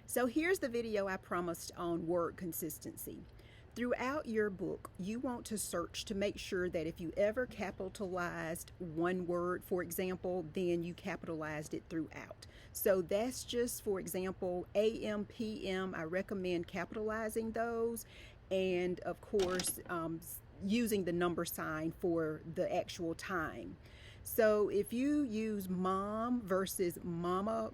So here's the video I promised on word consistency. Throughout your book, you want to search to make sure that if you ever capitalized one word, for example, then you capitalized it throughout. So that's just, for example, AM, PM. I recommend capitalizing those, and of course, using the number sign for the actual time. So if you use mom versus mama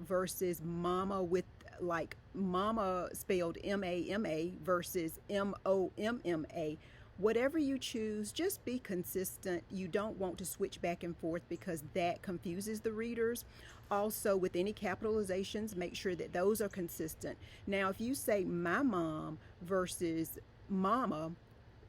with like mama spelled M-A-M-A versus M-O-M-M-A, whatever you choose, just be consistent. You don't want to switch back and forth because that confuses the readers. Also, with any capitalizations, make sure that those are consistent. Now, if you say my mom versus mama,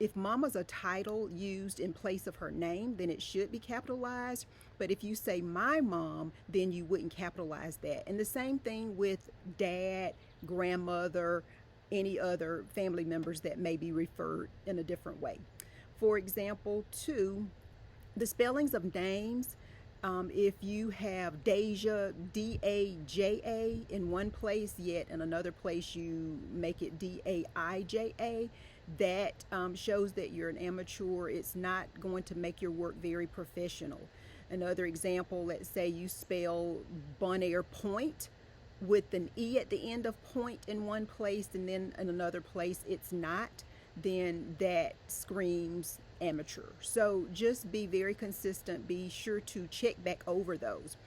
if mama's a title used in place of her name, then it should be capitalized. But if you say my mom, then you wouldn't capitalize that. And the same thing with dad, grandmother, any other family members that may be referred in a different way. For example, too, the spellings of names. If you have Deja, D-A-J-A in one place, yet in another place you make it D-A-I-J-A, that shows that you're an amateur. It's not going to make your work very professional. Another example, let's say you spell Bonaire Point with an E at the end of point in one place and then in another place it's not, then that screams amateur. So just be very consistent. Be sure to check back over those.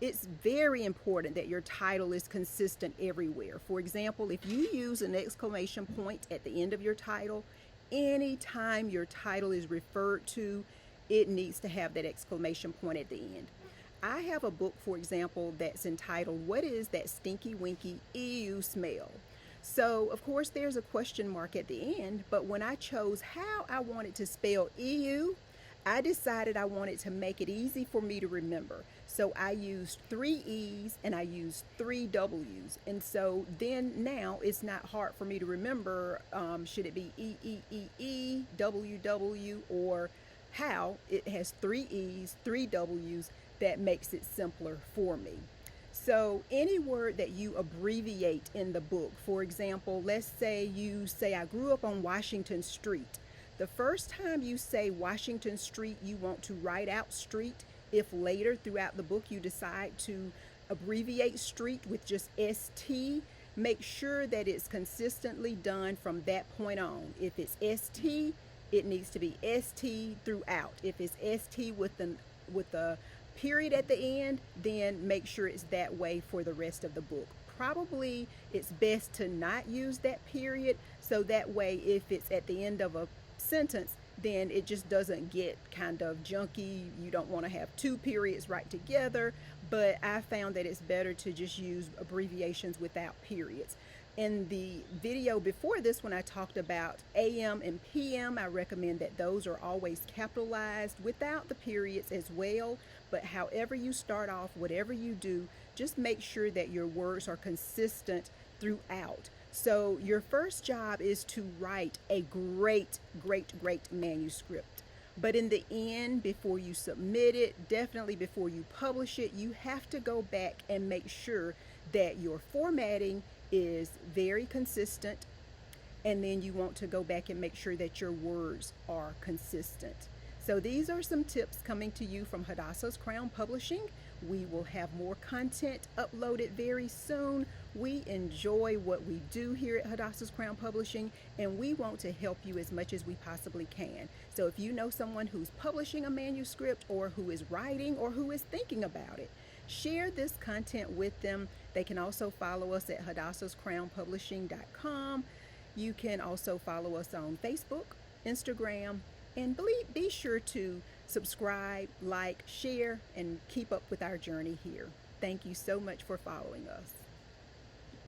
It's very important that your title is consistent everywhere. For example, if you use an exclamation point at the end of your title, anytime your title is referred to, it needs to have that exclamation point at the end. I have a book, for example, that's entitled, "What is that stinky winky EU smell?" So, of course, there's a question mark at the end, but when I chose how I wanted to spell EU, I decided I wanted to make it easy for me to remember. So I used 3 E's and I used 3 W's. And so then now it's not hard for me to remember, should it be E, W, W, or how. It has 3 E's, 3 W's. That makes it simpler for me. So any word that you abbreviate in the book, for example, let's say you say I grew up on Washington Street. The first time you say Washington Street, you want to write out street. If later throughout the book you decide to abbreviate street with just ST, make sure that it's consistently done from that point on. If it's ST, it needs to be ST throughout. If it's ST with the period at the end, then make sure it's that way for the rest of the book. Probably it's best to not use that period, so that way if it's at the end of a sentence, then it just doesn't get kind of junky. You don't want to have 2 periods right together, but I found that it's better to just use abbreviations without periods. In the video before this, when I talked about AM and PM, I recommend that those are always capitalized without the periods as well. But however you start off, whatever you do, just make sure that your words are consistent throughout. So your first job is to write a great manuscript. But in the end, before you submit it, definitely before you publish it, you have to go back and make sure that your formatting is very consistent, and then you want to go back and make sure that your words are consistent. So these are some tips coming to you from Hadassah's Crown Publishing. We will have more content uploaded very soon. We enjoy what we do here at Hadassah's Crown Publishing, and we want to help you as much as we possibly can. So if you know someone who's publishing a manuscript or who is writing or who is thinking about it, share this content with them. They can also follow us at hadassahscrownpublishing.com. You can also follow us on Facebook, Instagram, and be sure to subscribe, like, share, and keep up with our journey here. Thank you so much for following us.